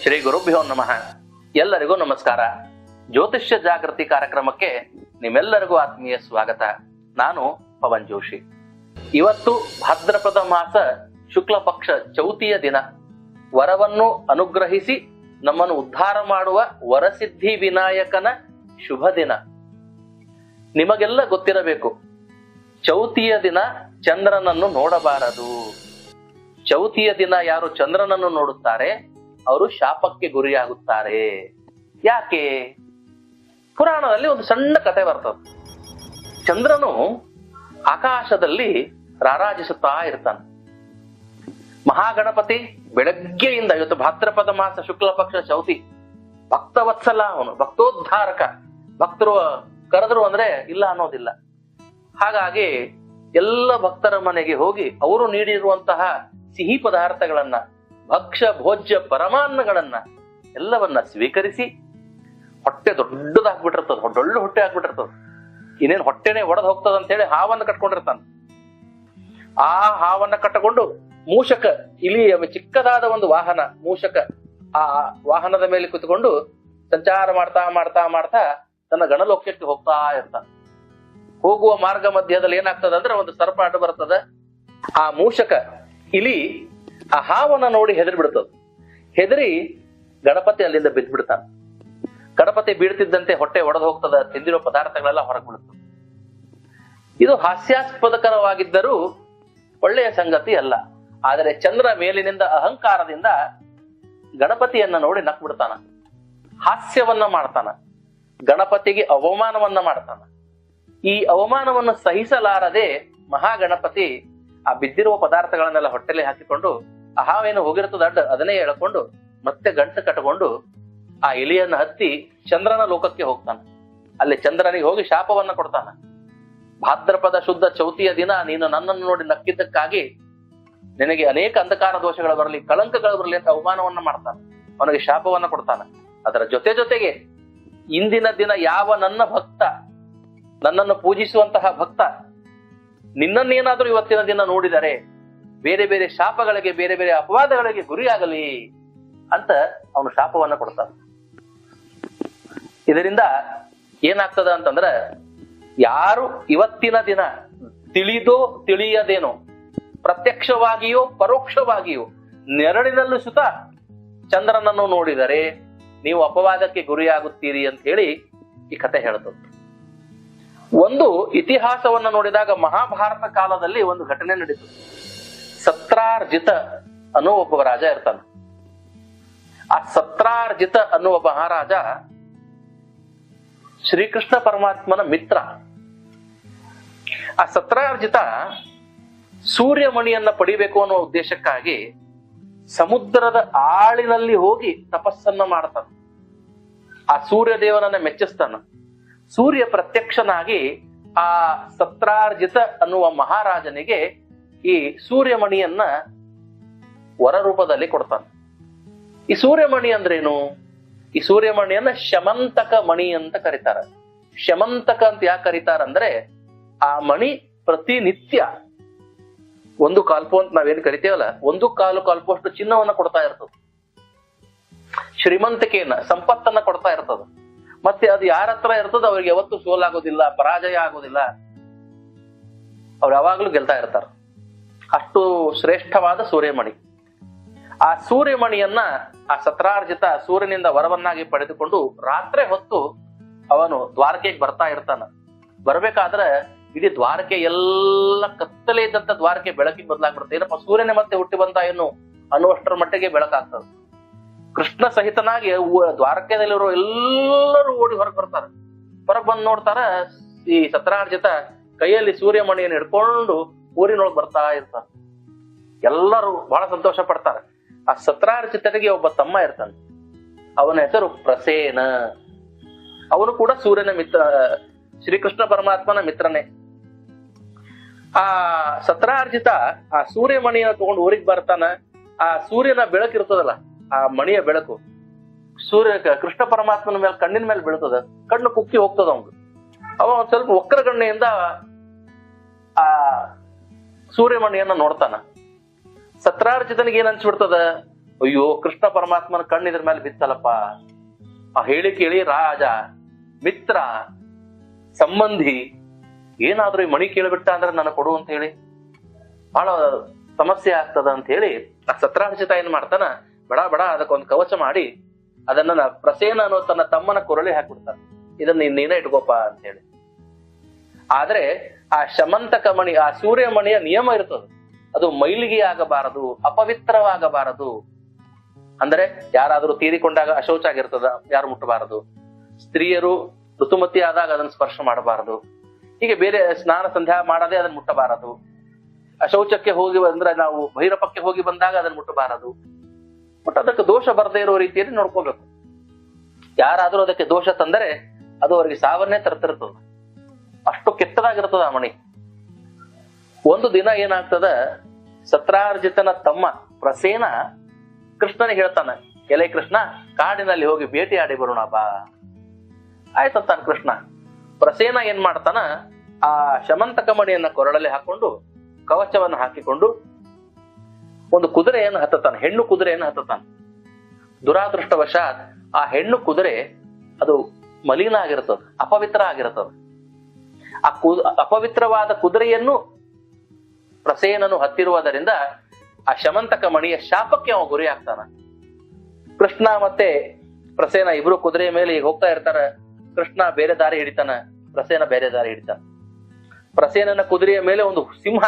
ಶ್ರೀ ಗುರುಭ್ಯೋ ನಮಃ. ಎಲ್ಲರಿಗೂ ನಮಸ್ಕಾರ. ಜ್ಯೋತಿಷ್ಯ ಜಾಗೃತಿ ಕಾರ್ಯಕ್ರಮಕ್ಕೆ ನಿಮ್ಮೆಲ್ಲರಿಗೂ ಆತ್ಮೀಯ ಸ್ವಾಗತ. ನಾನು ಪವನ್ ಜೋಶಿ. ಇವತ್ತು ಭಾದ್ರಪದ ಮಾಸ ಶುಕ್ಲ ಪಕ್ಷ ಚೌತಿಯ ದಿನ. ವರವನ್ನು ಅನುಗ್ರಹಿಸಿ ನಮ್ಮನ್ನು ಉದ್ಧಾರ ಮಾಡುವ ವರಸಿದ್ಧಿ ವಿನಾಯಕನ ಶುಭ ದಿನ. ನಿಮಗೆಲ್ಲ ಗೊತ್ತಿರಬೇಕು, ಚೌತಿಯ ದಿನ ಚಂದ್ರನನ್ನು ನೋಡಬಾರದು. ಚೌತಿಯ ದಿನ ಯಾರು ಚಂದ್ರನನ್ನು ನೋಡುತ್ತಾರೆ ಅವರು ಶಾಪಕ್ಕೆ ಗುರಿಯಾಗುತ್ತಾರೆ. ಯಾಕೆ? ಪುರಾಣದಲ್ಲಿ ಒಂದು ಸಣ್ಣ ಕಥೆ ಬರ್ತದೆ. ಚಂದ್ರನು ಆಕಾಶದಲ್ಲಿ ರಾರಾಜಿಸುತ್ತಾ ಇರ್ತಾನೆ. ಮಹಾಗಣಪತಿ ಬೆಳಗ್ಗೆಯಿಂದ, ಇವತ್ತು ಭಾದ್ರಪದ ಮಾಸ ಶುಕ್ಲ ಪಕ್ಷ ಚೌತಿ, ಭಕ್ತವತ್ಸಲ, ಅವನು ಭಕ್ತೋದ್ಧಾರಕ. ಭಕ್ತರು ಕರೆದ್ರು ಅಂದ್ರೆ ಇಲ್ಲ ಅನ್ನೋದಿಲ್ಲ. ಹಾಗಾಗಿ ಎಲ್ಲ ಭಕ್ತರ ಮನೆಗೆ ಹೋಗಿ ಅವರು ನೀಡಿರುವಂತಹ ಸಿಹಿ ಪದಾರ್ಥಗಳನ್ನ, ಭಕ್ಷ್ಯ ಭೋಜ್ಯ ಪರಮಾನ್ನಗಳನ್ನ ಎಲ್ಲವನ್ನ ಸ್ವೀಕರಿಸಿ, ಹೊಟ್ಟೆ ದೊಡ್ಡದಾಗ್ಬಿಟ್ಟಿರ್ತದ, ಡೊಳ್ಳು ಹೊಟ್ಟೆ ಆಗ್ಬಿಟ್ಟಿರ್ತದ. ಇನ್ನೇನು ಹೊಟ್ಟೆನೆ ಒಡೆದು ಹೋಗ್ತದ ಅಂತ ಹೇಳಿ ಹಾವನ್ನ ಕಟ್ಕೊಂಡಿರ್ತಾನ. ಆ ಹಾವನ್ನ ಕಟ್ಟಕೊಂಡು ಮೂಷಕ, ಇಲಿ ಚಿಕ್ಕದಾದ ಒಂದು ವಾಹನ ಮೂಷಕ, ಆ ವಾಹನದ ಮೇಲೆ ಕುತ್ಕೊಂಡು ಸಂಚಾರ ಮಾಡ್ತಾ ಮಾಡ್ತಾ ಮಾಡ್ತಾ ತನ್ನ ಗಣಲೋಕ್ಯಕ್ಕೆ ಹೋಗ್ತಾ ಇರ್ತಾನೆ. ಹೋಗುವ ಮಾರ್ಗ ಮಧ್ಯದಲ್ಲಿ ಏನಾಗ್ತದ ಅಂದ್ರೆ ಒಂದು ಸರ್ಪ ಅಡ್ಡ ಬರ್ತದ. ಆ ಮೂಷಕ ಇಲಿ ಆ ಹಾವನ್ನ ನೋಡಿ ಹೆದರಿ ಬಿಡ್ತದ. ಹೆದರಿ ಗಣಪತಿ ಅಲ್ಲಿಂದ ಬಿದ್ದು ಬಿಡ್ತಾನ. ಗಣಪತಿ ಬೀಳ್ತಿದ್ದಂತೆ ಹೊಟ್ಟೆ ಒಡೆದು ಹೋಗ್ತದ, ತಿಂದಿರೋ ಪದಾರ್ಥಗಳೆಲ್ಲ ಹೊರಗೆ ಬಿಡುತ್ತವೆ. ಇದು ಹಾಸ್ಯಾಸ್ಪದಕರವಾಗಿದ್ದರೂ ಒಳ್ಳೆಯ ಸಂಗತಿ ಅಲ್ಲ. ಆದರೆ ಚಂದ್ರ ಮೇಲಿನಿಂದ ಅಹಂಕಾರದಿಂದ ಗಣಪತಿಯನ್ನ ನೋಡಿ ನಕ್ ಬಿಡ್ತಾನ, ಹಾಸ್ಯವನ್ನ ಮಾಡ್ತಾನ, ಗಣಪತಿಗೆ ಅವಮಾನವನ್ನ ಮಾಡ್ತಾನ. ಈ ಅವಮಾನವನ್ನು ಸಹಿಸಲಾರದೆ ಮಹಾಗಣಪತಿ ಆ ಬಿದ್ದಿರುವ ಪದಾರ್ಥಗಳನ್ನೆಲ್ಲ ಹೊಟ್ಟೆಲೆ ಹಾಕಿಕೊಂಡು, ಆ ಹಾವೇನು ಹೋಗಿರ್ತದ ಅಡ್ಡ ಅದನ್ನೇ ಎಳ್ಕೊಂಡು ಮತ್ತೆ ಗಂಟು ಕಟ್ಟಕೊಂಡು ಆ ಎಲಿಯನ್ನ ಹತ್ತಿ ಚಂದ್ರನ ಲೋಕಕ್ಕೆ ಹೋಗ್ತಾನ. ಅಲ್ಲಿ ಚಂದ್ರನಿಗೆ ಹೋಗಿ ಶಾಪವನ್ನ ಕೊಡ್ತಾನ. ಭಾದ್ರಪದ ಶುದ್ಧ ಚೌತಿಯ ದಿನ ನೀನು ನನ್ನನ್ನು ನೋಡಿ ನಕ್ಕಿದ್ದಕ್ಕಾಗಿ ನಿನಗೆ ಅನೇಕ ಅಂಧಕಾರ ದೋಷಗಳು ಬರಲಿ, ಕಳಂಕಗಳು ಬರಲಿ ಅಂತ ಅವಮಾನವನ್ನ ಮಾಡ್ತಾನ. ಅವನಿಗೆ ಶಾಪವನ್ನ ಕೊಡ್ತಾನ. ಅದರ ಜೊತೆಗೆ ಇಂದಿನ ದಿನ ಯಾವ ನನ್ನ ಭಕ್ತ, ನನ್ನನ್ನು ಪೂಜಿಸುವಂತಹ ಭಕ್ತ ನಿನ್ನನ್ನೇನಾದ್ರೂ ಇವತ್ತಿನ ದಿನ ನೋಡಿದರೆ ಬೇರೆ ಬೇರೆ ಶಾಪಗಳಿಗೆ, ಬೇರೆ ಬೇರೆ ಅಪವಾದಗಳಿಗೆ ಗುರಿಯಾಗಲಿ ಅಂತ ಅವನು ಶಾಪವನ್ನ ಕೊಡ್ತಾನೆ. ಇದರಿಂದ ಏನಾಗ್ತದ ಅಂತಂದ್ರ, ಯಾರು ಇವತ್ತಿನ ದಿನ ತಿಳಿದೋ ತಿಳಿಯದೇನೋ, ಪ್ರತ್ಯಕ್ಷವಾಗಿಯೋ ಪರೋಕ್ಷವಾಗಿಯೋ ನೆರಳಿನಲ್ಲೂ ಸುತ ಚಂದ್ರನನ್ನು ನೋಡಿದರೆ ನೀವು ಅಪವಾದಕ್ಕೆ ಗುರಿಯಾಗುತ್ತೀರಿ ಅಂತ ಹೇಳಿ ಈ ಕಥೆ ಹೇಳ್ತದೆ. ಒಂದು ಇತಿಹಾಸವನ್ನ ನೋಡಿದಾಗ ಮಹಾಭಾರತ ಕಾಲದಲ್ಲಿ ಒಂದು ಘಟನೆ ನಡೀತು. ಸತ್ರಾರ್ಜಿತ ಅನ್ನೋ ಒಬ್ಬ ರಾಜ ಇರ್ತಾನೆ. ಆ ಸತ್ರಾರ್ಜಿತ ಅನ್ನುವ ಮಹಾರಾಜ ಶ್ರೀಕೃಷ್ಣ ಪರಮಾತ್ಮನ ಮಿತ್ರ. ಆ ಸತ್ರಾರ್ಜಿತ ಸೂರ್ಯಮಣಿಯನ್ನ ಪಡಿಬೇಕು ಅನ್ನೋ ಉದ್ದೇಶಕ್ಕಾಗಿ ಸಮುದ್ರದ ಆಳಿನಲ್ಲಿ ಹೋಗಿ ತಪಸ್ಸನ್ನ ಮಾಡ್ತಾನ. ಆ ಸೂರ್ಯ ದೇವನನ್ನ ಮೆಚ್ಚಿಸ್ತಾನ. ಸೂರ್ಯ ಪ್ರತ್ಯಕ್ಷನಾಗಿ ಆ ಸತ್ರಾರ್ಜಿತ ಅನ್ನುವ ಮಹಾರಾಜನಿಗೆ ಈ ಸೂರ್ಯಮಣಿಯನ್ನ ವರ ರೂಪದಲ್ಲಿ ಕೊಡ್ತಾನೆ. ಈ ಸೂರ್ಯಮಣಿ ಅಂದ್ರೇನು? ಈ ಸೂರ್ಯಮಣಿಯನ್ನ ಶಮಂತಕ ಮಣಿ ಅಂತ ಕರೀತಾರ. ಶಮಂತಕ ಅಂತ ಯಾಕೆ ಕರೀತಾರಂದ್ರೆ, ಆ ಮಣಿ ಪ್ರತಿನಿತ್ಯ ಒಂದು ಕಾಲ್ಪೋ ಅಂತ ನಾವೇನ್ ಕರಿತೇವಲ್ಲ, ಒಂದು ಕಾಲು ಅಷ್ಟು ಚಿನ್ನವನ್ನ ಕೊಡ್ತಾ ಇರ್ತದ. ಶ್ರೀಮಂತಿಕೆಯನ್ನ, ಸಂಪತ್ತನ್ನ ಕೊಡ್ತಾ ಇರ್ತದ. ಮತ್ತೆ ಅದು ಯಾರ ಹತ್ರ ಇರ್ತದ ಅವ್ರಿಗೆ ಯಾವತ್ತೂ ಸೋಲಾಗೋದಿಲ್ಲ, ಪರಾಜಯ ಆಗೋದಿಲ್ಲ. ಅವ್ರು ಯಾವಾಗ್ಲೂ ಗೆಲ್ತಾ ಇರ್ತಾರ. ಅಷ್ಟು ಶ್ರೇಷ್ಠವಾದ ಸೂರ್ಯಮಣಿ. ಆ ಸೂರ್ಯಮಣಿಯನ್ನ ಆ ಸತ್ರಾರ್ಜಿತ ಸೂರ್ಯನಿಂದ ವರವನ್ನಾಗಿ ಪಡೆದುಕೊಂಡು ರಾತ್ರಿ ಹೊತ್ತು ಅವನು ದ್ವಾರಕೆಗೆ ಬರ್ತಾ ಇರ್ತಾನ. ಬರ್ಬೇಕಾದ್ರೆ ಇಡೀ ದ್ವಾರಕೆ ಎಲ್ಲ ಕತ್ತಲೆ ಇದ್ದಂತ ದ್ವಾರಕೆ ಬೆಳಕಿಗೆ ಬದಲಾಗ್ಬಿಡುತ್ತೆ. ಏನಪ್ಪ ಸೂರ್ಯನೇ ಮತ್ತೆ ಹುಟ್ಟಿ ಬಂದ ಏನು ಅನ್ನುವಷ್ಟರ ಮಟ್ಟಿಗೆ ಬೆಳಕಾಗ್ತದೆ. ಕೃಷ್ಣ ಸಹಿತನಾಗಿ ದ್ವಾರಕೆಯಲ್ಲಿರೋ ಎಲ್ಲರೂ ಓಡಿ ಹೊರಗೆ ಬರ್ತಾರೆ. ಹೊರಗೆ ಬಂದು ನೋಡ್ತಾರ, ಈ ಸತ್ರಾರ್ಜಿತ ಕೈಯಲ್ಲಿ ಸೂರ್ಯಮಣಿಯನ್ನು ಹಿಡ್ಕೊಂಡು ಊರಿನೊಳಗೆ ಬರ್ತಾ ಇರ್ತಾನೆ. ಎಲ್ಲರೂ ಬಹಳ ಸಂತೋಷ ಪಡ್ತಾರೆ. ಆ ಸತ್ರಾರ್ಜಿತನಿಗೆ ಒಬ್ಬ ತಮ್ಮ ಇರ್ತಾನೆ. ಅವನ ಹೆಸರು ಪ್ರಸೇನ. ಅವನು ಕೂಡ ಸೂರ್ಯನ ಮಿತ್ರ, ಶ್ರೀಕೃಷ್ಣ ಪರಮಾತ್ಮನ ಮಿತ್ರನೇ. ಆ ಸತ್ರಾರ್ಜಿತ ಆ ಸೂರ್ಯಮಣಿಯನ್ನು ತಗೊಂಡು ಊರಿಗೆ ಬರ್ತಾನ. ಆ ಸೂರ್ಯನ ಬೆಳಕಿರ್ತದಲ್ಲ, ಆ ಮಣಿಯ ಬೆಳಕು ಕೃಷ್ಣ ಪರಮಾತ್ಮನ ಮೇಲೆ, ಕಣ್ಣಿನ ಮೇಲೆ ಬೀಳ್ತದ. ಕಣ್ಣು ಕುಕ್ಕಿ ಹೋಗ್ತದ. ಅವ ಒಂದ್ ಸ್ವಲ್ಪ ವಕ್ರಗಣ್ಣೆಯಿಂದ ಆ ಸೂರ್ಯಮಣಿಯನ್ನ ನೋಡ್ತಾನ. ಸತ್ರಾರ್ಜಿತನಿಗೆ ಏನ್ ಅನ್ಸ್ಬಿಡ್ತದ, ಅಯ್ಯೋ ಕೃಷ್ಣ ಪರಮಾತ್ಮನ ಕಣ್ಣು ಇದ್ರ ಮೇಲೆ ಬಿತ್ತಲ್ಲಪ್ಪ. ಆ ಹೇಳಿ ಕೇಳಿ ರಾಜ, ಮಿತ್ರ, ಸಂಬಂಧಿ ಏನಾದ್ರೂ ಈ ಮಣಿ ಕೇಳಿಬಿಟ್ಟ ಅಂದ್ರೆ ನನಗೆ ಕೊಡು ಅಂತ ಹೇಳಿ ಬಹಳ ಸಮಸ್ಯೆ ಆಗ್ತದ ಅಂತ ಹೇಳಿ ಆ ಸತ್ರಾರ್ಜಿತ ಏನ್ ಮಾಡ್ತಾನ, ಬಡ ಬಡ ಅದಕ್ಕೊಂದು ಕವಚ ಮಾಡಿ ಅದನ್ನ ಪ್ರಸೇನ ಅನ್ನೋ ತನ್ನ ತಮ್ಮನ ಕೊರಳಿ ಹಾಕ್ಬಿಡ್ತಾನೆ, ಇದನ್ನ ನೀನೇ ಇಟ್ಕೋಪ ಅಂತ ಹೇಳಿ. ಆದ್ರೆ ಆ ಶಮಂತಕ ಮಣಿ, ಆ ಸೂರ್ಯಮಣಿಯ ನಿಯಮ ಇರ್ತದೆ, ಅದು ಮೈಲಿಗೆ ಆಗಬಾರದು, ಅಪವಿತ್ರವಾಗಬಾರದು. ಅಂದ್ರೆ ಯಾರಾದ್ರೂ ತೀರಿಕೊಂಡಾಗ ಅಶೌಚ ಆಗಿರ್ತದ, ಯಾರು ಮುಟ್ಟಬಾರದು. ಸ್ತ್ರೀಯರು ಋತುಮತಿ ಆದಾಗ ಅದನ್ನ ಸ್ಪರ್ಶ ಮಾಡಬಾರದು. ಹೀಗೆ ಬೇರೆ ಸ್ನಾನ ಸಂಧ್ಯಾ ಮಾಡದೆ ಅದನ್ನ ಮುಟ್ಟಬಾರದು. ಅಶೌಚಕ್ಕೆ ಹೋಗಿ ಅಂದ್ರೆ ನಾವು ಭೈರಪಕ್ಕೆ ಹೋಗಿ ಬಂದಾಗ ಅದನ್ನ ಮುಟ್ಟಬಾರದು. ಬಟ್ ಅದಕ್ಕೆ ದೋಷ ಬರದೇ ಇರೋ ರೀತಿಯಲ್ಲಿ ನೋಡ್ಕೋಬೇಕು. ಯಾರಾದ್ರೂ ಅದಕ್ಕೆ ದೋಷ ತಂದರೆ ಅದು ಅವರಿಗೆ ಸಾವನ್ನೇ ತರ್ತಿರ್ತದ, ಅಷ್ಟು ಕೆಟ್ಟದಾಗಿರ್ತದ ಆ ಮಣಿ. ಒಂದು ದಿನ ಏನಾಗ್ತದ, ಸತ್ರಾರ್ಜಿತನ ತಮ್ಮ ಪ್ರಸೇನ ಕೃಷ್ಣನಿಗೆ ಹೇಳ್ತಾನ, ಎಲೆ ಕೃಷ್ಣ, ಕಾಡಿನಲ್ಲಿ ಹೋಗಿ ಭೇಟಿ ಆಡಿ ಬರೋಣ ಬಾ. ಆಯ್ತಂತಾನ ಕೃಷ್ಣ. ಪ್ರಸೇನ ಏನ್ ಮಾಡ್ತಾನ, ಆ ಶಮಂತಕ ಮಣಿಯನ್ನ ಕೊರಳಲ್ಲಿ ಹಾಕೊಂಡು ಕವಚವನ್ನು ಹಾಕಿಕೊಂಡು ಒಂದು ಕುದುರೆಯನ್ನು ಹತ್ತತಾನ, ಹೆಣ್ಣು ಕುದುರೆಯನ್ನು ಹತ್ತತಾನ. ದುರಾದೃಷ್ಟವಶಾತ್ ಆ ಹೆಣ್ಣು ಕುದುರೆ ಅದು ಮಲಿನ ಆಗಿರ್ತದ, ಅಪವಿತ್ರ ಆಗಿರ್ತದ. ಆ ಅಪವಿತ್ರವಾದ ಕುದುರೆಯನ್ನು ಪ್ರಸೇನನು ಹತ್ತಿರುವುದರಿಂದ ಆ ಶಮಂತಕ ಮಣಿಯ ಶಾಪಕ್ಕೆ ಅವ ಗುರಿ ಆಗ್ತಾನ. ಕೃಷ್ಣ ಮತ್ತೆ ಪ್ರಸೇನ ಇಬ್ರು ಕುದುರೆಯ ಮೇಲೆ ಈಗ ಹೋಗ್ತಾ ಇರ್ತಾರ. ಕೃಷ್ಣ ಬೇರೆ ದಾರಿ ಹಿಡಿತಾನ, ಪ್ರಸೇನ ಬೇರೆ ದಾರಿ ಹಿಡಿತಾನ. ಪ್ರಸೇನನ ಕುದುರೆಯ ಮೇಲೆ ಒಂದು ಸಿಂಹ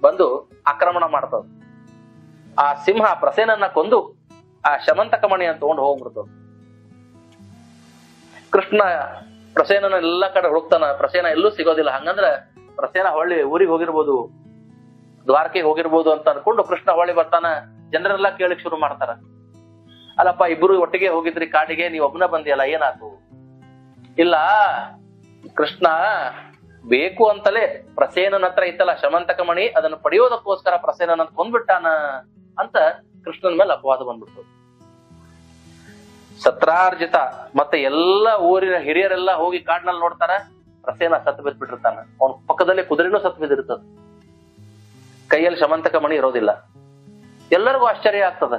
ಬಂದು ಆಕ್ರಮಣ ಮಾಡ್ತದ. ಆ ಸಿಂಹ ಪ್ರಸೇನನ್ನ ಕೊಂದು ಆ ಶಮಂತಕ ಮಣಿಯನ್ನು ತಗೊಂಡು ಹೋಗ್ಬಿಡ್ತದ. ಕೃಷ್ಣ ಪ್ರಸೇನನ ಎಲ್ಲಾ ಕಡೆ ಹುಡುಕ್ತಾನ, ಪ್ರಸೇನ ಎಲ್ಲೂ ಸಿಗೋದಿಲ್ಲ. ಹಂಗಂದ್ರ ಪ್ರಸೇನ ಹೊಳ್ಳಿ ಊರಿಗೆ ಹೋಗಿರ್ಬೋದು, ದ್ವಾರಕೆಗೆ ಹೋಗಿರ್ಬೋದು ಅಂತ ಅನ್ಕೊಂಡು ಕೃಷ್ಣ ಹೊಳ್ಳಿ ಬರ್ತಾನ. ಜನರೆಲ್ಲ ಕೇಳಕ್ ಶುರು ಮಾಡ್ತಾರ, ಅಲ್ಲಪ್ಪ ಇಬ್ರು ಒಟ್ಟಿಗೆ ಹೋಗಿದ್ರಿ ಕಾಡಿಗೆ, ನೀವ್ ಒಬ್ನ ಬಂದಿಯಲ್ಲ, ಏನಾತು? ಇಲ್ಲ, ಕೃಷ್ಣ ಬೇಕು ಅಂತಲೇ ಪ್ರಸೇನನ ಹತ್ರ ಇತ್ತಲ್ಲ ಶಮಂತಕ ಮಣಿ, ಅದನ್ನು ಪಡೆಯೋದಕ್ಕೋಸ್ಕರ ಪ್ರಸೇನನ ಕೊಂದ್ಬಿಟ್ಟಾನ ಅಂತ ಕೃಷ್ಣನ ಮೇಲೆ ಅಪವಾದ ಬಂದ್ಬಿಡ್ತು. ಸತ್ರಾರ್ಜಿತ ಮತ್ತೆ ಎಲ್ಲ ಊರಿನ ಹಿರಿಯರೆಲ್ಲ ಹೋಗಿ ಕಾಡಿನಲ್ಲಿ ನೋಡ್ತಾರ, ಪ್ರಸೇನ ಸತ್ ಬಿದ್ಬಿಟ್ಟಿರ್ತಾನ. ಅವನ ಪಕ್ಕದಲ್ಲಿ ಕುದುರೆನೂ ಸತ್ ಬಿದ್ದಿರ್ತದ, ಕೈಯಲ್ಲಿ ಶಮಂತಕ ಮಣಿ ಇರೋದಿಲ್ಲ. ಎಲ್ಲರಿಗೂ ಆಶ್ಚರ್ಯ ಆಗ್ತದ.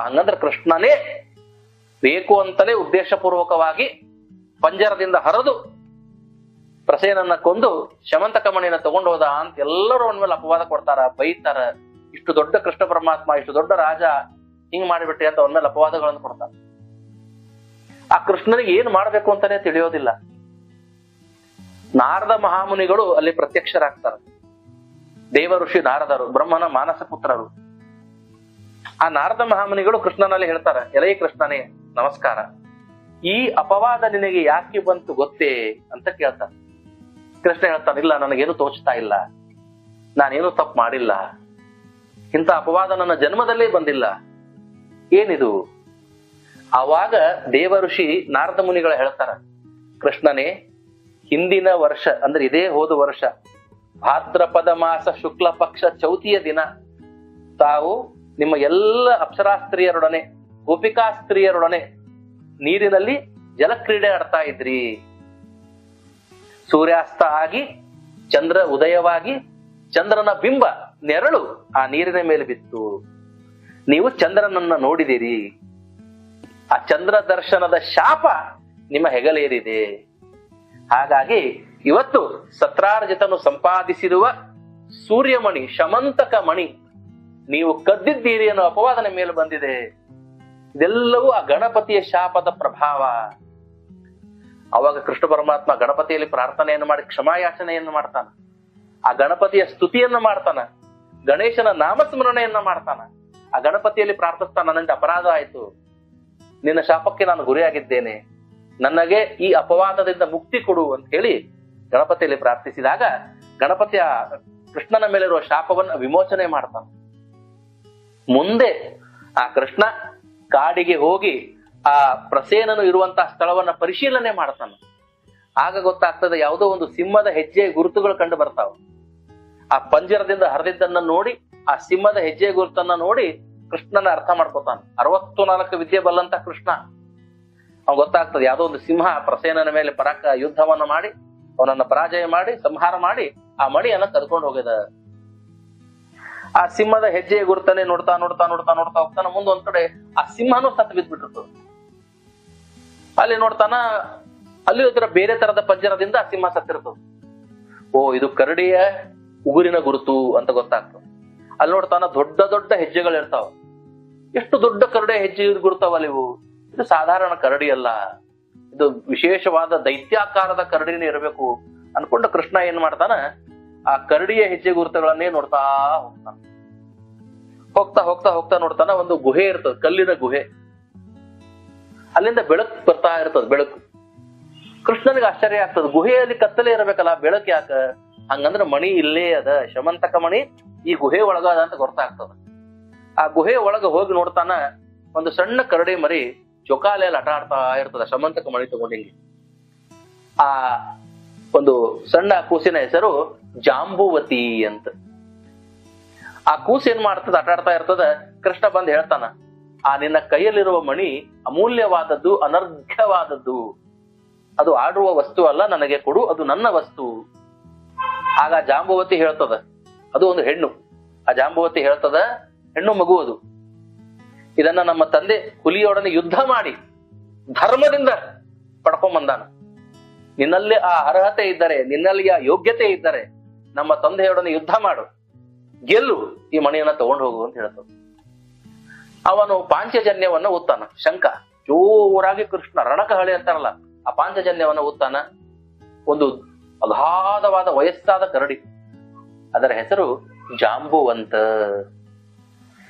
ಹಂಗಂದ್ರೆ ಕೃಷ್ಣನೇ ಬೇಕು ಅಂತಲೇ ಉದ್ದೇಶಪೂರ್ವಕವಾಗಿ ಪಂಜರದಿಂದ ಹರಿದು ಪ್ರಸೇನನ್ನ ಕೊಂದು ಶಮಂತಕ ಮಣಿಯನ್ನ ತಗೊಂಡು ಹೋದ ಅಂತ ಎಲ್ಲರೂ ಅವನ ಮೇಲೆ ಅಪವಾದ ಕೊಡ್ತಾರ, ಬೈತಾರ. ಇಷ್ಟು ದೊಡ್ಡ ಕೃಷ್ಣ ಪರಮಾತ್ಮ, ಇಷ್ಟು ದೊಡ್ಡ ರಾಜ ಹಿಂಗ್ ಮಾಡಿಬಿಟ್ಟೆ ಅಂತ ಅವನ ಮೇಲೆ ಅಪವಾದಗಳನ್ನು ಕೊಡ್ತಾರ. ಆ ಕೃಷ್ಣನಿಗೆ ಏನ್ ಮಾಡ್ಬೇಕು ಅಂತಾನೆ ತಿಳಿಯೋದಿಲ್ಲ. ನಾರದ ಮಹಾಮುನಿಗಳು ಅಲ್ಲಿ ಪ್ರತ್ಯಕ್ಷರಾಗ್ತಾರ. ದೇವ ಋಷಿ ನಾರದರು, ಬ್ರಹ್ಮನ ಮಾನಸ ಪುತ್ರರು. ಆ ನಾರದ ಮಹಾಮುನಿಗಳು ಕೃಷ್ಣನಲ್ಲಿ ಹೇಳ್ತಾರ, ಎಲೈ ಕೃಷ್ಣನೇ ನಮಸ್ಕಾರ, ಈ ಅಪವಾದ ನಿನಗೆ ಯಾಕೆ ಬಂತು ಗೊತ್ತೇ ಅಂತ ಕೇಳ್ತಾರ. ಕೃಷ್ಣ ಹೇಳ್ತಾನೆ, ಇಲ್ಲ, ನನಗೇನು ತೋಚ್ತಾ ಇಲ್ಲ, ನಾನೇನು ತಪ್ಪು ಮಾಡಿಲ್ಲ, ಇಂಥ ಅಪವಾದ ನನ್ನ ಜನ್ಮದಲ್ಲೇ ಬಂದಿಲ್ಲ, ಏನಿದು? ಆವಾಗ ದೇವ ಋಷಿ ನಾರದ ಮುನಿಗಳ ಹೇಳ್ತಾರ, ಕೃಷ್ಣನೇ, ಹಿಂದಿನ ವರ್ಷ ಅಂದ್ರೆ ಇದೇ ಹೋದ ವರ್ಷ ಭಾದ್ರಪದ ಮಾಸ ಶುಕ್ಲ ಪಕ್ಷ ಚೌತಿಯ ದಿನ ತಾವು ನಿಮ್ಮ ಎಲ್ಲ ಅಪ್ಸರಾಸ್ತ್ರೀಯರೊಡನೆ, ಗೋಪಿಕಾಸ್ತ್ರೀಯರೊಡನೆ ನೀರಿನಲ್ಲಿ ಜಲಕ್ರೀಡೆ ಆಡ್ತಾ ಇದ್ರಿ. ಸೂರ್ಯಾಸ್ತ ಆಗಿ ಚಂದ್ರ ಉದಯವಾಗಿ ಚಂದ್ರನ ಬಿಂಬ ನೆರಳು ಆ ನೀರಿನ ಮೇಲೆ ಬಿತ್ತು. ನೀವು ಚಂದ್ರನನ್ನ ನೋಡಿದಿರಿ. ಆ ಚಂದ್ರ ದರ್ಶನದ ಶಾಪ ನಿಮ್ಮ ಹೆಗಲೇರಿದೆ. ಹಾಗಾಗಿ ಇವತ್ತು ಸತ್ರಾರ್ಜಿತನು ಸಂಪಾದಿಸಿರುವ ಸೂರ್ಯಮಣಿ, ಶಮಂತಕ ಮಣಿ ನೀವು ಕದ್ದಿದ್ದೀರಿ ಅನ್ನೋ ಅಪವಾದನೆ ಮೇಲೆ ಬಂದಿದೆ. ಇದೆಲ್ಲವೂ ಆ ಗಣಪತಿಯ ಶಾಪದ ಪ್ರಭಾವ. ಅವಾಗ ಕೃಷ್ಣ ಪರಮಾತ್ಮ ಗಣಪತಿಯಲ್ಲಿ ಪ್ರಾರ್ಥನೆಯನ್ನು ಮಾಡಿ ಕ್ಷಮಾಯಾಚನೆಯನ್ನು ಮಾಡ್ತಾನ. ಆ ಗಣಪತಿಯ ಸ್ತುತಿಯನ್ನ ಮಾಡ್ತಾನ, ಗಣೇಶನ ನಾಮಸ್ಮರಣೆಯನ್ನ ಮಾಡ್ತಾನ. ಆ ಗಣಪತಿಯಲ್ಲಿ ಪ್ರಾರ್ಥಿಸ್ತಾನ, ನನಗೆ ಅಪರಾಧ ಆಯ್ತು, ನಿನ್ನ ಶಾಪಕ್ಕೆ ನಾನು ಗುರಿಯಾಗಿದ್ದೇನೆ, ನನಗೆ ಈ ಅಪವಾದದಿಂದ ಮುಕ್ತಿ ಕೊಡು ಅಂತ ಹೇಳಿ ಗಣಪತಿಯಲ್ಲಿ ಪ್ರಾರ್ಥಿಸಿದಾಗ ಗಣಪತಿಯ ಕೃಷ್ಣನ ಮೇಲಿರುವ ಶಾಪವನ್ನು ವಿಮೋಚನೆ ಮಾಡ್ತಾನ. ಮುಂದೆ ಆ ಕೃಷ್ಣ ಕಾಡಿಗೆ ಹೋಗಿ ಆ ಪ್ರಸೇನನು ಇರುವಂತಹ ಸ್ಥಳವನ್ನ ಪರಿಶೀಲನೆ ಮಾಡ್ತಾನ. ಆಗ ಗೊತ್ತಾಗ್ತದೆ, ಯಾವುದೋ ಒಂದು ಸಿಂಹದ ಹೆಜ್ಜೆ ಗುರುತುಗಳು ಕಂಡು ಬರ್ತಾವ. ಆ ಪಂಜರದಿಂದ ಹರಿದಿದ್ದನ್ನ ನೋಡಿ, ಆ ಸಿಂಹದ ಹೆಜ್ಜೆ ಗುರುತನ್ನ ನೋಡಿ ಕೃಷ್ಣನ ಅರ್ಥ ಮಾಡ್ಕೋತಾನ. 64 ವಿದ್ಯೆ ಬಲ್ಲಂತ ಕೃಷ್ಣ. ಅವ್ನು ಗೊತ್ತಾಗ್ತದೆ, ಯಾವುದೋ ಒಂದು ಸಿಂಹ ಪ್ರಸೇನನ ಮೇಲೆ ಯುದ್ಧವನ್ನ ಮಾಡಿ ಅವನನ್ನ ಪರಾಜಯ ಮಾಡಿ ಸಂಹಾರ ಮಾಡಿ ಆ ಮಣಿಯನ್ನ ಕದ್ಕೊಂಡು ಹೋಗ್ಯದ. ಆ ಸಿಂಹದ ಹೆಜ್ಜೆ ಗುರುತಾನೆ ನೋಡ್ತಾ ನೋಡ್ತಾ ನೋಡ್ತಾ ನೋಡ್ತಾ ಹೋಗ್ತಾನ. ಮುಂದೆ ಒಂದ್ ಕಡೆ ಆ ಸಿಂಹನೂ ಸತ್ತು ಬಿದ್ಬಿಟ್ಟಿರ್ತದ. ಅಲ್ಲಿ ನೋಡ್ತಾನ, ಅಲ್ಲಿ ಒಂಥರ ಬೇರೆ ತರದ ಪಂಜರದಿಂದ ಆ ಸಿಂಹ ಸತ್ತಿರ್ತದ. ಓ, ಇದು ಕರಡಿಯ ಉಗುರಿನ ಗುರುತು ಅಂತ ಗೊತ್ತಾಗ್ತದೆ. ಅಲ್ಲಿ ನೋಡ್ತಾನ ದೊಡ್ಡ ದೊಡ್ಡ ಹೆಜ್ಜೆಗಳು ಇರ್ತಾವ. ಎಷ್ಟು ದೊಡ್ಡ ಕರಡಿಯ ಹೆಜ್ಜೆ ಗುರುತಾವಲ್ಲ ಇವು. ಇದು ಸಾಧಾರಣ ಕರಡಿ ಅಲ್ಲ, ಇದು ವಿಶೇಷವಾದ ದೈತ್ಯಾಕಾರದ ಕರಡಿನೇ ಇರಬೇಕು ಅನ್ಕೊಂಡು ಕೃಷ್ಣ ಏನ್ ಮಾಡ್ತಾನ, ಆ ಕರಡಿಯ ಹೆಜ್ಜೆ ಗುರುತುಗಳನ್ನೇ ನೋಡ್ತಾ ಹೋಗ್ತಾನ. ಹೋಗ್ತಾ ಹೋಗ್ತಾ ಹೋಗ್ತಾ ನೋಡ್ತಾನ, ಒಂದು ಗುಹೆ ಇರ್ತದ, ಕಲ್ಲಿನ ಗುಹೆ. ಅಲ್ಲಿಂದ ಬೆಳಕು ಬರ್ತಾ ಇರ್ತದ. ಬೆಳಕು ಕೃಷ್ಣನಿಗೆ ಆಶ್ಚರ್ಯ ಆಗ್ತದ. ಗುಹೆಯಲ್ಲಿ ಕತ್ತಲೆ ಇರಬೇಕಲ್ಲ, ಬೆಳಕು ಯಾಕ? ಹಂಗಂದ್ರ ಮಣಿ ಇಲ್ಲೇ ಅದ, ಶಮಂತಕ ಮಣಿ ಈ ಗುಹೆ ಒಳಗ ಅದ ಅಂತ ಗೊತ್ತಾಗ್ತದ. ಆ ಗುಹೆ ಒಳಗ ಹೋಗಿ ನೋಡ್ತಾನ, ಒಂದು ಸಣ್ಣ ಕರಡಿ ಮರಿ ಜೊಕಾಲೆಯಲ್ಲಿ ಆಟ ಆಡ್ತಾ ಇರ್ತದ, ಶಮಂತಕ ಮಣಿ ತಗೊಂಡಿಂಗಿ. ಆ ಒಂದು ಸಣ್ಣ ಕೂಸಿನ ಹೆಸರು ಜಾಂಬುವತಿ ಅಂತ. ಆ ಕೂಸು ಏನ್ ಮಾಡ್ತದ, ಆಟ ಆಡ್ತಾ ಇರ್ತದ. ಕೃಷ್ಣ ಬಂದ್ ಹೇಳ್ತಾನ, ಆ ನಿನ್ನ ಕೈಯಲ್ಲಿರುವ ಮಣಿ ಅಮೂಲ್ಯವಾದದ್ದು, ಅನರ್ಘ್ಯವಾದದ್ದು, ಅದು ಆಡುವ ವಸ್ತು ಅಲ್ಲ, ನನಗೆ ಕೊಡು, ಅದು ನನ್ನ ವಸ್ತು. ಆಗ ಜಾಂಬುವತಿ ಹೇಳ್ತದ, ಅದು ಒಂದು ಹೆಣ್ಣು. ಆ ಜಾಂಬುವತಿ ಹೇಳ್ತದ, ಹೆಣ್ಣು ಮಗು ಅದು, ಇದನ್ನ ನಮ್ಮ ತಂದೆ ಹುಲಿಯೊಡನೆ ಯುದ್ಧ ಮಾಡಿ ಧರ್ಮದಿಂದ ಪಡ್ಕೊಂಬಂದಾನ. ನಿನ್ನಲ್ಲಿ ಆ ಅರ್ಹತೆ ಇದ್ದರೆ, ನಿನ್ನಲ್ಲಿ ಆ ಯೋಗ್ಯತೆ ಇದ್ದರೆ ನಮ್ಮ ತಂದೆಯೊಡನೆ ಯುದ್ಧ ಮಾಡು, ಗೆಲ್ಲು, ಈ ಮಣಿಯನ್ನ ತಗೊಂಡು ಹೋಗು ಅಂತ ಹೇಳ್ತದ. ಅವನು ಪಾಂಚಜನ್ಯವನ್ನ ಓದ್ತಾನ. ಶಂಕ ಜೋರಾಗಿ ಕೃಷ್ಣ ರಣಕಹಳಿ ಅಂತಾರಲ್ಲ, ಆ ಪಾಂಚಜನ್ಯವನ್ನ ಓದ್ತಾನ. ಒಂದು ಅಗಾಧವಾದ ವಯಸ್ಸಾದ ಕರಡಿ, ಅದರ ಹೆಸರು ಜಾಂಬುವಂತ.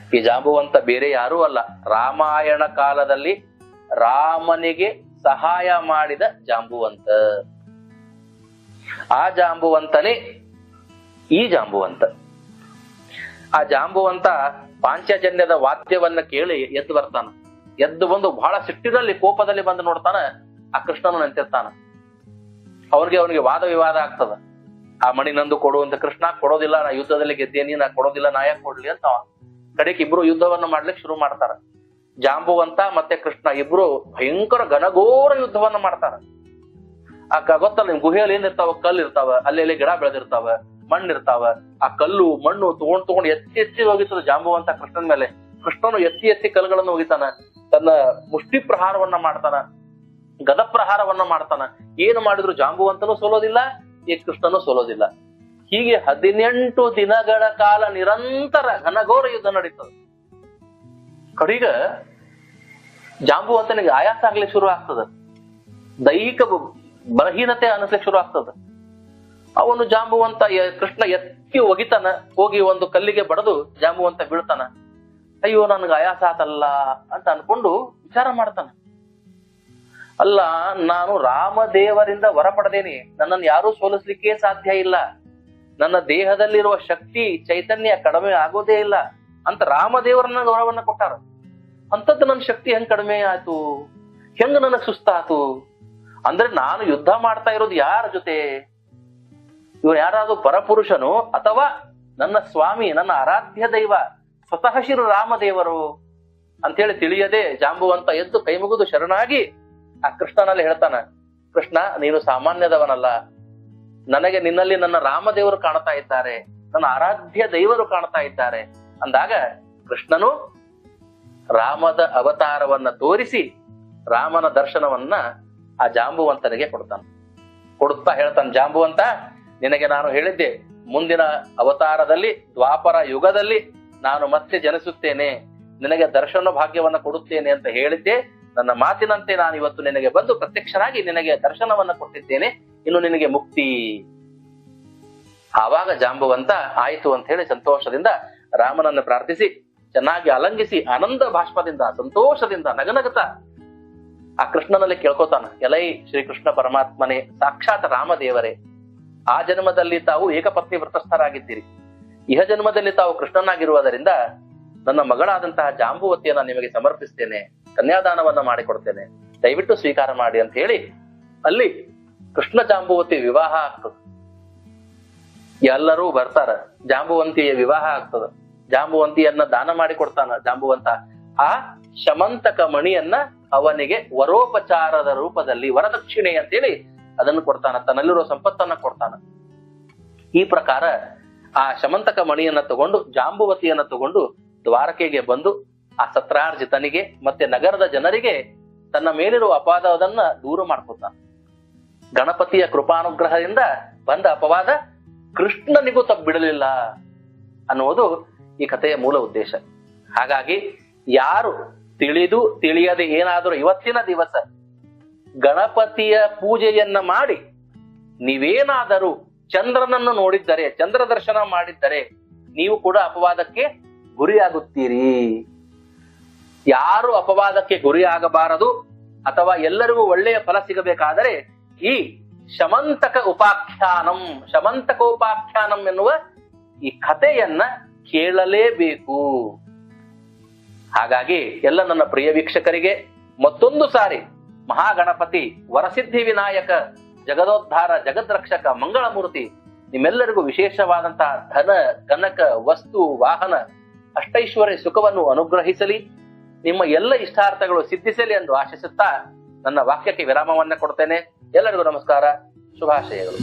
ಈ ಜಾಂಬುವಂತ ಬೇರೆ ಯಾರೂ ಅಲ್ಲ, ರಾಮಾಯಣ ಕಾಲದಲ್ಲಿ ರಾಮನಿಗೆ ಸಹಾಯ ಮಾಡಿದ ಜಾಂಬುವಂತ. ಆ ಜಾಂಬುವಂತನೇ ಈ ಜಾಂಬುವಂತ. ಆ ಜಾಂಬುವಂತ ಪಾಂಚಜನ್ಯದ ವಾದ್ಯವನ್ನ ಕೇಳಿ ಎದ್ದು ಬರ್ತಾನ. ಎದ್ದು ಬಂದು ಬಹಳ ಸಿಟ್ಟಿನಲ್ಲಿ, ಕೋಪದಲ್ಲಿ ಬಂದು ನೋಡ್ತಾನ, ಆ ಕೃಷ್ಣನು ನಿಂತಿರ್ತಾನ. ಅವನಿಗೆ ವಾದ ವಿವಾದ ಆಗ್ತದ. ಆ ಮಣಿ ನಂದು ಕೊಡು ಅಂತ. ಕೃಷ್ಣ ಕೊಡೋದಿಲ್ಲ, ನಾ ಯುದ್ಧದಲ್ಲಿ ಗೆದ್ದೇನಿ, ನಾ ಕೊಡೋದಿಲ್ಲ, ನಾ ಯಾಕೆ ಕೊಡ್ಲಿ ಅಂತ. ಕಡೆಗೆ ಇಬ್ರು ಯುದ್ಧವನ್ನ ಮಾಡ್ಲಿಕ್ಕೆ ಶುರು ಮಾಡ್ತಾರ. ಜಾಂಬುವಂತ ಮತ್ತೆ ಕೃಷ್ಣ ಇಬ್ರು ಭಯಂಕರ ಘನಘೋರ ಯುದ್ಧವನ್ನ ಮಾಡ್ತಾರ. ಆ ಗೊತ್ತಲ್ಲ ನಿಮ್ ಗುಹೆಯಲ್ಲಿ ಏನಿರ್ತಾವ, ಕಲ್ಲು ಇರ್ತಾವ, ಅಲ್ಲಿ ಗಿಡ ಬೆಳೆದಿರ್ತಾವ, ಮಣ್ಣು ಇರ್ತಾವ. ಆ ಕಲ್ಲು ಮಣ್ಣು ತಗೊಂಡ್ ಎತ್ತಿ ಎತ್ತಿ ಹೋಗಿರ್ತದ ಜಾಂಬುವಂತ ಕೃಷ್ಣನ ಮೇಲೆ. ಕೃಷ್ಣನು ಎತ್ತಿ ಎತ್ತಿ ಕಲ್ಲುಗಳನ್ನು ಹೋಗಿತಾನ. ತನ್ನ ಮುಷ್ಟಿ ಪ್ರಹಾರವನ್ನ ಮಾಡ್ತಾನ, ಗದ ಪ್ರಹಾರವನ್ನ ಮಾಡ್ತಾನ. ಏನು ಮಾಡಿದ್ರು ಜಾಂಬುವಂತನೂ ಸೋಲೋದಿಲ್ಲ, ಈ ಕೃಷ್ಣನೂ ಸೋಲೋದಿಲ್ಲ. ಹೀಗೆ 18 ದಿನಗಳ ಕಾಲ ನಿರಂತರ ಘನಘೋರ ಯುದ್ಧ ನಡೀತದೆ. ಕಡಿಗ ಜಾಂಬುವಂತನಿಗೆ ಆಯಾಸ ಆಗ್ಲಿಕ್ಕೆ ಶುರು ಆಗ್ತದ, ದೈಹಿಕ ಬಲಹೀನತೆ ಅನಿಸ್ಲಿಕ್ಕೆ ಶುರು ಆಗ್ತದ. ಅವನು ಜಾಂಬುವಂತ ಕೃಷ್ಣ ಎತ್ತಿ ಒಗಿತಾನ. ಹೋಗಿ ಒಂದು ಕಲ್ಲಿಗೆ ಬಡದು ಜಾಂಬುವಂತ ಬೀಳ್ತಾನ. ಅಯ್ಯೋ, ನನ್ಗೆ ಆಯಾಸ ಆತಲ್ಲ ಅಂತ ಅನ್ಕೊಂಡು ವಿಚಾರ ಮಾಡ್ತಾನ. ಅಲ್ಲ, ನಾನು ರಾಮದೇವರಿಂದ ವರ ಪಡೆದೇನೆ, ನನ್ನನ್ನು ಯಾರೂ ಸೋಲಿಸ್ಲಿಕ್ಕೆ ಸಾಧ್ಯ ಇಲ್ಲ, ನನ್ನ ದೇಹದಲ್ಲಿರುವ ಶಕ್ತಿ ಚೈತನ್ಯ ಕಡಿಮೆ ಆಗೋದೇ ಇಲ್ಲ ಅಂತ ರಾಮದೇವರನ್ನ ಗೌರವನ್ನ ಕೊಟ್ಟಾರ. ಅಂತದ್ದು ನನ್ನ ಶಕ್ತಿ ಹೆಂಗ್ ಕಡಿಮೆ ಆಯ್ತು, ಹೆಂಗ ನನಗ್ ಸುಸ್ತಾತು? ಅಂದ್ರೆ ನಾನು ಯುದ್ಧ ಮಾಡ್ತಾ ಇರೋದು ಯಾರ ಜೊತೆ? ಇವ್ರು ಯಾರಾದ್ರೂ ಪರಪುರುಷನು ಅಥವಾ ನನ್ನ ಸ್ವಾಮಿ, ನನ್ನ ಆರಾಧ್ಯ ದೈವ ಸ್ವತಃ ಶ್ರೀ ರಾಮದೇವರು ಅಂತೇಳಿ ತಿಳಿಯದೆ ಜಾಂಬುವಂತ ಎದ್ದು ಕೈ ಮುಗಿದು ಶರಣಾಗಿ ಆ ಕೃಷ್ಣನಲ್ಲಿ ಹೇಳ್ತಾನ, ಕೃಷ್ಣ, ನೀನು ಸಾಮಾನ್ಯದವನಲ್ಲ, ನನಗೆ ನಿನ್ನಲ್ಲಿ ನನ್ನ ರಾಮದೇವರು ಕಾಣ್ತಾ ಇದ್ದಾರೆ, ನನ್ನ ಆರಾಧ್ಯ ದೈವರು ಕಾಣ್ತಾ ಇದ್ದಾರೆ ಅಂದಾಗ ಕೃಷ್ಣನು ರಾಮದ ಅವತಾರವನ್ನ ತೋರಿಸಿ ರಾಮನ ದರ್ಶನವನ್ನ ಆ ಜಾಂಬುವಂತನಿಗೆ ಕೊಡುತ್ತಾ ಹೇಳ್ತಾನೆ, ಜಾಂಬುವಂತ, ನಿನಗೆ ನಾನು ಹೇಳಿದ್ದೆ, ಮುಂದಿನ ಅವತಾರದಲ್ಲಿ ದ್ವಾಪರ ಯುಗದಲ್ಲಿ ನಾನು ಮತ್ತೆ ಜನಿಸುತ್ತೇನೆ, ನಿನಗೆ ದರ್ಶನ ಭಾಗ್ಯವನ್ನ ಕೊಡುತ್ತೇನೆ ಅಂತ ಹೇಳಿದ್ದೆ. ನನ್ನ ಮಾತಿನಂತೆ ನಾನು ಇವತ್ತು ನಿನಗೆ ಬಂದು ಪ್ರತ್ಯಕ್ಷನಾಗಿ ನಿನಗೆ ದರ್ಶನವನ್ನ ಕೊಟ್ಟಿದ್ದೇನೆ, ಇನ್ನು ನಿನಗೆ ಮುಕ್ತಿ. ಆವಾಗ ಜಾಂಬುವಂತ ಆಯಿತು ಅಂತ ಹೇಳಿ ಸಂತೋಷದಿಂದ ರಾಮನನ್ನು ಪ್ರಾರ್ಥಿಸಿ ಚೆನ್ನಾಗಿ ಅಲಂಗಿಸಿ ಆನಂದ ಭಾಷ್ಪದಿಂದ ಸಂತೋಷದಿಂದ ನಗನಗತ ಆ ಕೃಷ್ಣನಲ್ಲಿ ಕೇಳ್ಕೊತಾನ, ಎಲೈ ಶ್ರೀಕೃಷ್ಣ ಪರಮಾತ್ಮನೇ, ಸಾಕ್ಷಾತ್ ರಾಮದೇವರೇ, ಆ ಜನ್ಮದಲ್ಲಿ ತಾವು ಏಕಪತ್ನಿ ವ್ರತಸ್ಥರಾಗಿದ್ದೀರಿ, ಇಹ ಜನ್ಮದಲ್ಲಿ ತಾವು ಕೃಷ್ಣನಾಗಿರುವುದರಿಂದ ನನ್ನ ಮಗಳಾದಂತಹ ಜಾಂಬುವತಿಯನ್ನ ನಿಮಗೆ ಸಮರ್ಪಿಸ್ತೇನೆ, ಕನ್ಯಾದಾನವನ್ನ ಮಾಡಿಕೊಡ್ತೇನೆ, ದಯವಿಟ್ಟು ಸ್ವೀಕಾರ ಮಾಡಿ ಅಂತ ಹೇಳಿ ಅಲ್ಲಿ ಕೃಷ್ಣ ಜಾಂಬುವತಿ ವಿವಾಹ ಆಗ್ತದ. ಎಲ್ಲರೂ ಬರ್ತಾರ, ಜಾಂಬುವಂತಿಯ ವಿವಾಹ ಆಗ್ತದ. ಜಾಂಬುವಂತಿಯನ್ನ ದಾನ ಮಾಡಿ ಕೊಡ್ತಾನ ಜಾಂಬುವಂತ. ಆ ಶಮಂತಕ ಮಣಿಯನ್ನ ಅವನಿಗೆ ವರೋಪಚಾರದ ರೂಪದಲ್ಲಿ ವರದಕ್ಷಿಣೆ ಅಂತೇಳಿ ಅದನ್ನು ಕೊಡ್ತಾನ, ತನ್ನಲ್ಲಿರೋ ಸಂಪತ್ತನ್ನ ಕೊಡ್ತಾನ. ಈ ಪ್ರಕಾರ ಆ ಶಮಂತಕ ಮಣಿಯನ್ನ ತಗೊಂಡು ಜಾಂಬುವತಿಯನ್ನ ತಗೊಂಡು ದ್ವಾರಕೆಗೆ ಬಂದು ಆ ಸತ್ರಾರ್ಜಿತನಿಗೆ ಮತ್ತೆ ನಗರದ ಜನರಿಗೆ ತನ್ನ ಮೇಲಿರುವ ಅಪವಾದವನ್ನ ದೂರ ಮಾಡ್ಕೊತಾನೆ. ಗಣಪತಿಯ ಕೃಪಾನುಗ್ರಹದಿಂದ ಬಂದ ಅಪವಾದ ಕೃಷ್ಣನಿಗೂ ತಪ್ಪಿಬಿಡಲಿಲ್ಲ ಅನ್ನುವುದು ಈ ಕಥೆಯ ಮೂಲ ಉದ್ದೇಶ. ಹಾಗಾಗಿ ಯಾರು ತಿಳಿದು ತಿಳಿಯದೆ ಏನಾದರೂ ಇವತ್ತಿನ ದಿವಸ ಗಣಪತಿಯ ಪೂಜೆಯನ್ನ ಮಾಡಿ ನೀವೇನಾದರೂ ಚಂದ್ರನನ್ನು ನೋಡಿದ್ದರೆ, ಚಂದ್ರ ದರ್ಶನ ಮಾಡಿದ್ದರೆ ನೀವು ಕೂಡ ಅಪವಾದಕ್ಕೆ ಗುರಿಯಾಗುತ್ತೀರಿ. ಯಾರು ಅಪವಾದಕ್ಕೆ ಗುರಿಯಾಗಬಾರದು ಅಥವಾ ಎಲ್ಲರಿಗೂ ಒಳ್ಳೆಯ ಫಲ ಸಿಗಬೇಕಾದರೆ ಈ ಶಮಂತಕೋಪಾಖ್ಯಾನಂ ಎನ್ನುವ ಈ ಕಥೆಯನ್ನ ಕೇಳಲೇಬೇಕು. ಹಾಗಾಗಿ ಎಲ್ಲ ನನ್ನ ಪ್ರಿಯ ವೀಕ್ಷಕರಿಗೆ ಮತ್ತೊಂದು ಸಾರಿ ಮಹಾಗಣಪತಿ ವರಸಿದ್ಧಿ ವಿನಾಯಕ ಜಗದೋದ್ಧಾರ ಜಗದ್ರಕ್ಷಕ ಮಂಗಳಮೂರ್ತಿ ನಿಮ್ಮೆಲ್ಲರಿಗೂ ವಿಶೇಷವಾದಂತಹ ಧನ ಕನಕ ವಸ್ತು ವಾಹನ ಅಷ್ಟೈಶ್ವರ್ಯ ಸುಖವನ್ನು ಅನುಗ್ರಹಿಸಲಿ, ನಿಮ್ಮ ಎಲ್ಲ ಇಷ್ಟಾರ್ಥಗಳು ಸಿದ್ಧಿಸಲಿ ಎಂದು ಆಶಿಸುತ್ತಾ ನನ್ನ ವಾಕ್ಯಕ್ಕೆ ವಿರಾಮವನ್ನ ಕೊಡ್ತೇನೆ. ಎಲ್ಲರಿಗೂ ನಮಸ್ಕಾರ, ಶುಭಾಶಯಗಳು.